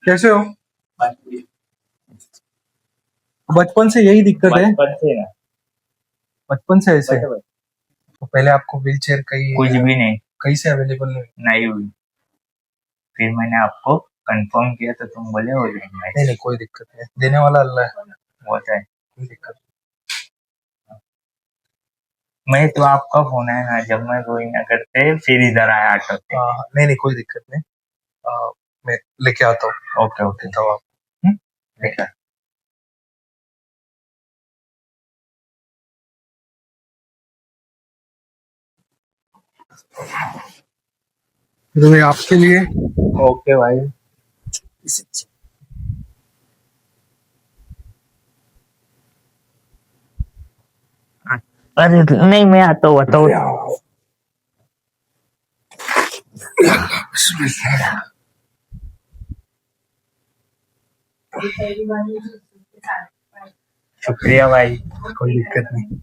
कैसे हो? बचपन से यही दिक्कत है? बचपन से ना, बचपन से ऐसे? बचपन तो पहले आपको व्हील चेयर कहीं कुछ भी नहीं कहीं से अवेलेबल नहीं हुई। फिर मैंने आपको कंफर्म किया तो तुम बोले हो जाएंगे। नहीं? नहीं, कोई दिक्कत नहीं, देने वाला अल्लाह है, होता है। कोई दिक्कत मैं तो आपका फोन है ना, जब मैं कोई ना करते फिर इधर आया ऑटो से। नहीं। नहीं नहीं, कोई दिक्कत नहीं। मैं लेके आता हूँ। ओके ओके देता हूँ आपको। ठीक है। तो ये आपके लिए। ओके भाई। अरे नहीं, मैं आता हूँ शुक्रिया भाई। कोई दिक्कत नहीं।